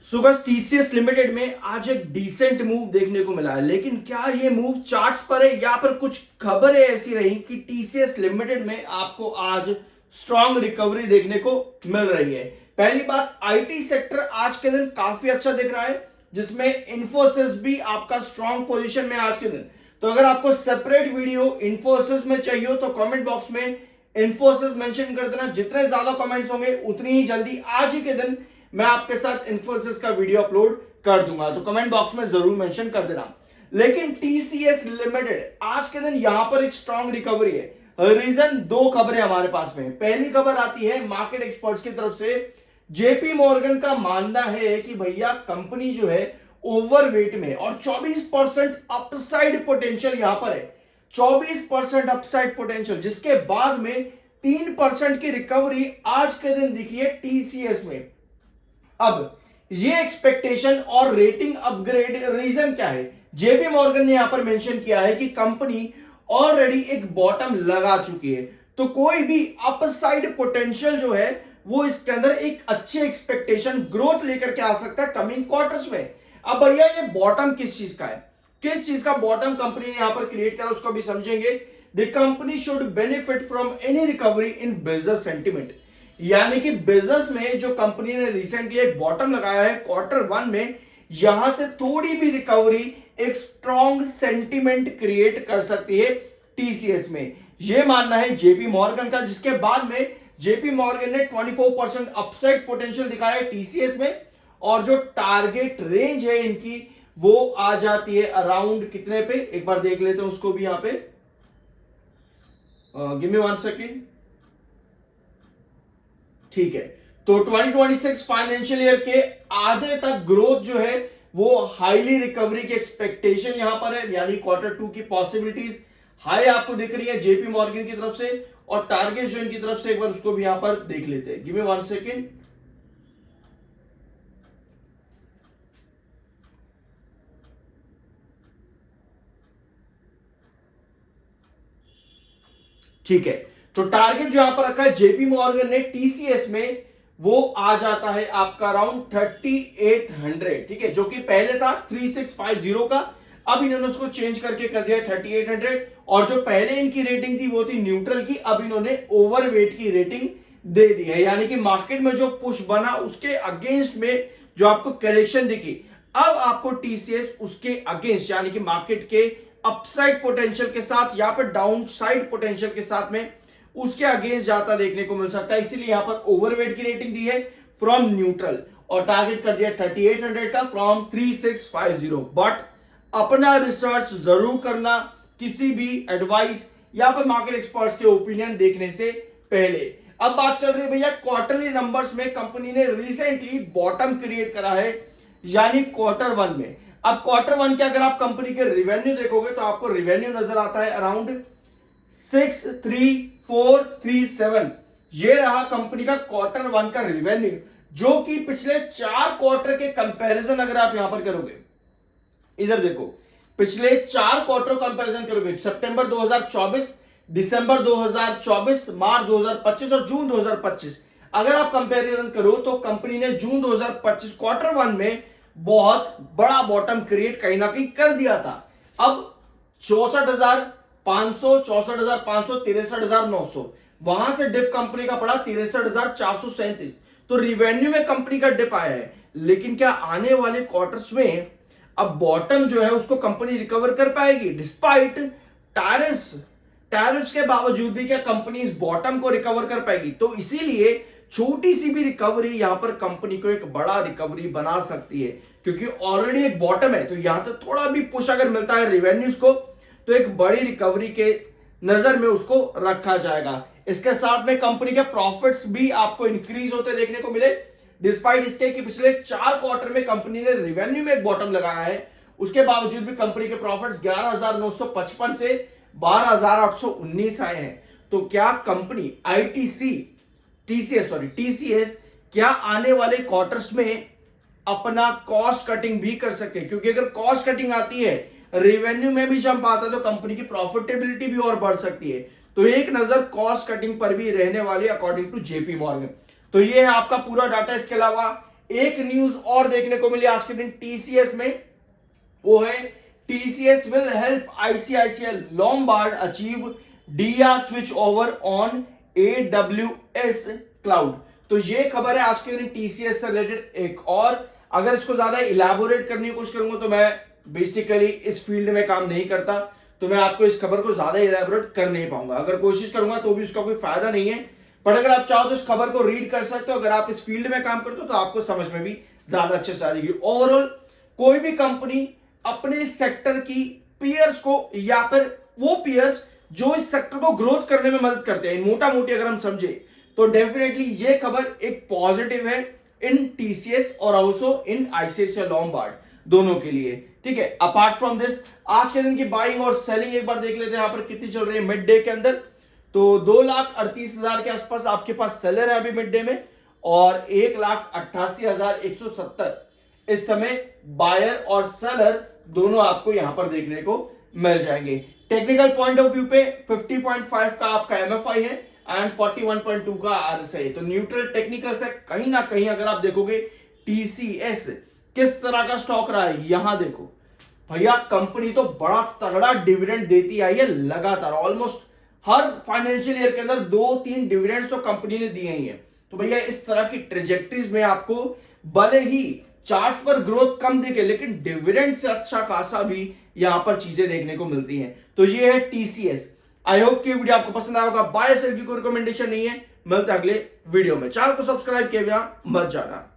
सुबह TCS limited में आज एक डिसेंट मूव देखने को मिला है, लेकिन क्या ये मूव चार्ट्स पर है या पर कुछ खबरें ऐसी रही कि टीसीएस लिमिटेड में आपको आज स्ट्रॉन्ग रिकवरी देखने को मिल रही है। पहली बात, आईटी सेक्टर आज के दिन काफी अच्छा दिख रहा है, जिसमें इंफोसिस भी आपका स्ट्रॉन्ग पोजीशन में आज के दिन। तो अगर आपको सेपरेट वीडियो इंफोसिस में चाहिए हो तो कमेंट बॉक्स में इंफोसिस मेंशन कर देना। जितने ज्यादा कमेंट्स होंगे उतनी ही जल्दी आज ही के दिन मैं आपके साथ इंफोसिस का वीडियो अपलोड कर दूंगा, तो कमेंट बॉक्स में जरूर मेंशन कर देना। लेकिन टीसीएस लिमिटेड आज के दिन यहां पर एक स्ट्रॉन्ग रिकवरी है। रीजन, दो खबरें हमारे पास में। पहली खबर आती है मार्केट एक्सपर्ट्स की तरफ से। जेपी मॉर्गन का मानना है कि भैया कंपनी जो है ओवरवेट में और 24% अपसाइड पोटेंशियल यहां पर है। 24% अपसाइड पोटेंशियल, जिसके बाद में 3% की रिकवरी आज के दिन दिखी है टीसीएस में। अब ये एक्सपेक्टेशन और रेटिंग अपग्रेड रीजन क्या है? जेपी मॉर्गन ने यहां पर मेंशन किया है कि कंपनी ऑलरेडी एक बॉटम लगा चुकी है, तो कोई भी अपसाइड पोटेंशियल जो है वो इसके अंदर एक अच्छी एक्सपेक्टेशन ग्रोथ लेकर के आ सकता है कमिंग क्वार्टर्स में। अब भैया ये बॉटम किस चीज का है, किस चीज का बॉटम कंपनी ने यहां पर क्रिएट करा, उसको भी समझेंगे। The company should benefit from any recovery in business sentiment, यानी कि बिजनेस में जो कंपनी ने रिसेंटली एक बॉटम लगाया है Q1 में, यहां से थोड़ी भी रिकवरी एक स्ट्रॉन्ग सेंटिमेंट क्रिएट कर सकती है टीसीएस में। यह मानना है जेपी मॉर्गन का, जिसके बाद में जेपी मॉर्गन ने 24% अपसाइड पोटेंशियल दिखाया है टीसीएस में, और जो टारगेट रेंज है इनकी वो आ जाती है अराउंड कितने पे, एक बार देख लेते हैं उसको भी यहां पे। Give me 1 second. ठीक है, तो 2026 फाइनेंशियल ईयर के आधे तक ग्रोथ जो है वो हाईली रिकवरी की एक्सपेक्टेशन यहां पर है, यानी Q2 की पॉसिबिलिटीज हाई आपको दिख रही है जेपी मॉर्गन की तरफ से, और टारगेट जो इनकी तरफ से एक बार उसको भी यहां पर देख लेते हैं। Give me 1 second. ठीक है, तो टारगेट जो यहां पर रखा है जेपी मॉर्गन ने टीसीएस में, वो आ जाता है आपका अराउंड 3800। ठीक है, जो कि पहले था 3650 का, अब इन्होंने उसको चेंज करके कर दिया 3800। और जो पहले इनकी रेटिंग थी वो थी न्यूट्रल की, अब इन्होंने ओवरवेट की रेटिंग दे दी है, यानी कि मार्केट में जो पुश बना उसके अगेंस्ट में जो आपको करेक्शन दिखी, अब आपको टीसीएस उसके अगेंस्ट यानी कि मार्केट के अपसाइड पोटेंशियल के साथ या फिर डाउन साइड पोटेंशियल के साथ में उसके अगेंस्ट जाता देखने को मिल सकता है। इसीलिए यहां पर ओवरवेट की रेटिंग दी है फ्रॉम न्यूट्रल, और टारगेट कर दिया 3800 का फ्रॉम 3650। बट अपना रिसर्च जरूर करना, किसी भी एडवाइस या फिर मार्केट एक्सपर्ट्स के ओपिनियन देखने से पहले। अब बात चल रही है भैया क्वार्टरली नंबर्स में। कंपनी ने रिसेंटली बॉटम क्रिएट करा है, यानी Q1 में। अब Q1 के अगर आप कंपनी के रिवेन्यू देखोगे तो आपको रिवेन्यू नजर आता है अराउंड 63437। ये रहा कंपनी का Q1 का रिवेन्यू, जो कि पिछले 4 क्वार्टर के कंपैरिजन अगर आप यहां पर करोगे, इधर देखो, पिछले 4 क्वार्टर कंपैरिजन करोगे, सितंबर 2024, दिसंबर 2024, मार्च 2025 और जून 2025, अगर आप कंपैरिजन करो तो कंपनी ने जून 2025 Q1 में बहुत बड़ा बॉटम क्रिएट कहीं ना कहीं कर दिया था। अब 64,500, 64,500, 63,900, वहां से डिप कंपनी का पड़ा 63,437। तो रिवेन्यू में कंपनी का डिप आया है, लेकिन क्या आने वाले क्वार्टर्स में अब बॉटम जो है उसको कंपनी रिकवर कर पाएगी? डिस्पाइट टैरिफ्स के बावजूद भी क्या कंपनी इस बॉटम को रिकवर कर पाएगी? तो इसीलिए छोटी सी भी रिकवरी यहां पर कंपनी को एक बड़ा रिकवरी बना सकती है, क्योंकि ऑलरेडी एक बॉटम है। तो यहां से थोड़ा भी पुश अगर मिलता है रिवेन्यूज को, तो एक बड़ी रिकवरी के नजर में उसको रखा जाएगा। इसके साथ में कंपनी के प्रॉफिट्स भी आपको इंक्रीज होते देखने को मिले, डिस्पाइट इसके कि पिछले 4 क्वार्टर में कंपनी ने रिवेन्यू में एक बॉटम लगाया है, उसके बावजूद भी कंपनी के प्रॉफिट्स 11,955 से 12,819 आए हैं। तो क्या कंपनी टीसीएस क्या आने वाले क्वार्टर्स में अपना कॉस्ट कटिंग भी कर सकते हैं? क्योंकि अगर कॉस्ट कटिंग आती है, रेवेन्यू में भी जंप आता है, तो कंपनी की प्रॉफिटेबिलिटी भी और बढ़ सकती है। तो एक नजर कॉस्ट कटिंग पर भी रहने वाली अकॉर्डिंग टू जेपी मॉर्गन। तो ये है आपका पूरा डाटा। इसके अलावा एक न्यूज और देखने को मिली आज के दिन टीसीएस में, वो है TCS will help ICICI Lombard achieve DR switch over on AWS cloud. तो ये खबर है आज के दिन टीसीएस से रिलेटेड। एक और अगर इसको ज्यादा इलैबोरेट करने की कोशिश करूंगा तो मैं बेसिकली इस फील्ड में काम नहीं करता, तो मैं आपको इस खबर को ज्यादा इलैबोरेट कर नहीं पाऊंगा। अगर कोशिश करूंगा तो भी उसका कोई फायदा नहीं है, पर अगर आप चाहो तो इस खबर को रीड कर सकते हो। अगर आप इस फील्ड में काम करते हो तो आपको समझ में भी ज्यादा अच्छे से आ जाएगी। ओवरऑल कोई भी कंपनी अपने सेक्टर की पीयर्स को या फिर वो पीयर्स जो इस सेक्टर को ग्रोथ करने में मदद करते हैं, मोटा मोटी अगर हम समझे तो डेफिनेटली ये खबर एक पॉजिटिव है इन टीसीएस और ऑल्सो इन आईसीआईसीआई लॉम्बार्ड दोनों के लिए। ठीक है, अपार्ट फ्रॉम दिस आज के दिन की बाइंग और सेलिंग एक बार देख लेते हैं यहां पर कितनी चल रही है मिड डे के अंदर। तो 2,38,000 के आसपास आपके पास सेलर है अभी मिड डे में, और 1,88,170 इस समय बायर और सेलर दोनों आपको यहां पर देखने को मिल जाएंगे। टेक्निकल पॉइंट ऑफ व्यू पे 50.5 का आपका एमएफआई है एंड 41.2 का आरएसआई। तो न्यूट्रल टेक्निकल से कहीं ना कहीं अगर आप देखोगे टीसीएस किस तरह का स्टॉक रहा है, यहां देखो भैया कंपनी तो बड़ा तगड़ा डिविडेंड देती आई है लगातार। ऑलमोस्ट हर फाइनेंशियल ईयर के अंदर 2-3 डिविडेंड्स तो कंपनी ने दिए ही है। तो भैया इस तरह की ट्रेजेक्टरीज में आपको भले ही चार्ट पर ग्रोथ कम दिखे लेकिन डिविडेंड से अच्छा खासा भी यहां पर चीजें देखने को मिलती हैं। तो ये है टीसीएस। आई होप कि वीडियो आपको पसंद आया होगा। बाय सेल की कोई रिकमेंडेशन नहीं है। मिलते हैं अगले वीडियो में। चैनल को सब्सक्राइब किए बिना मत जाना।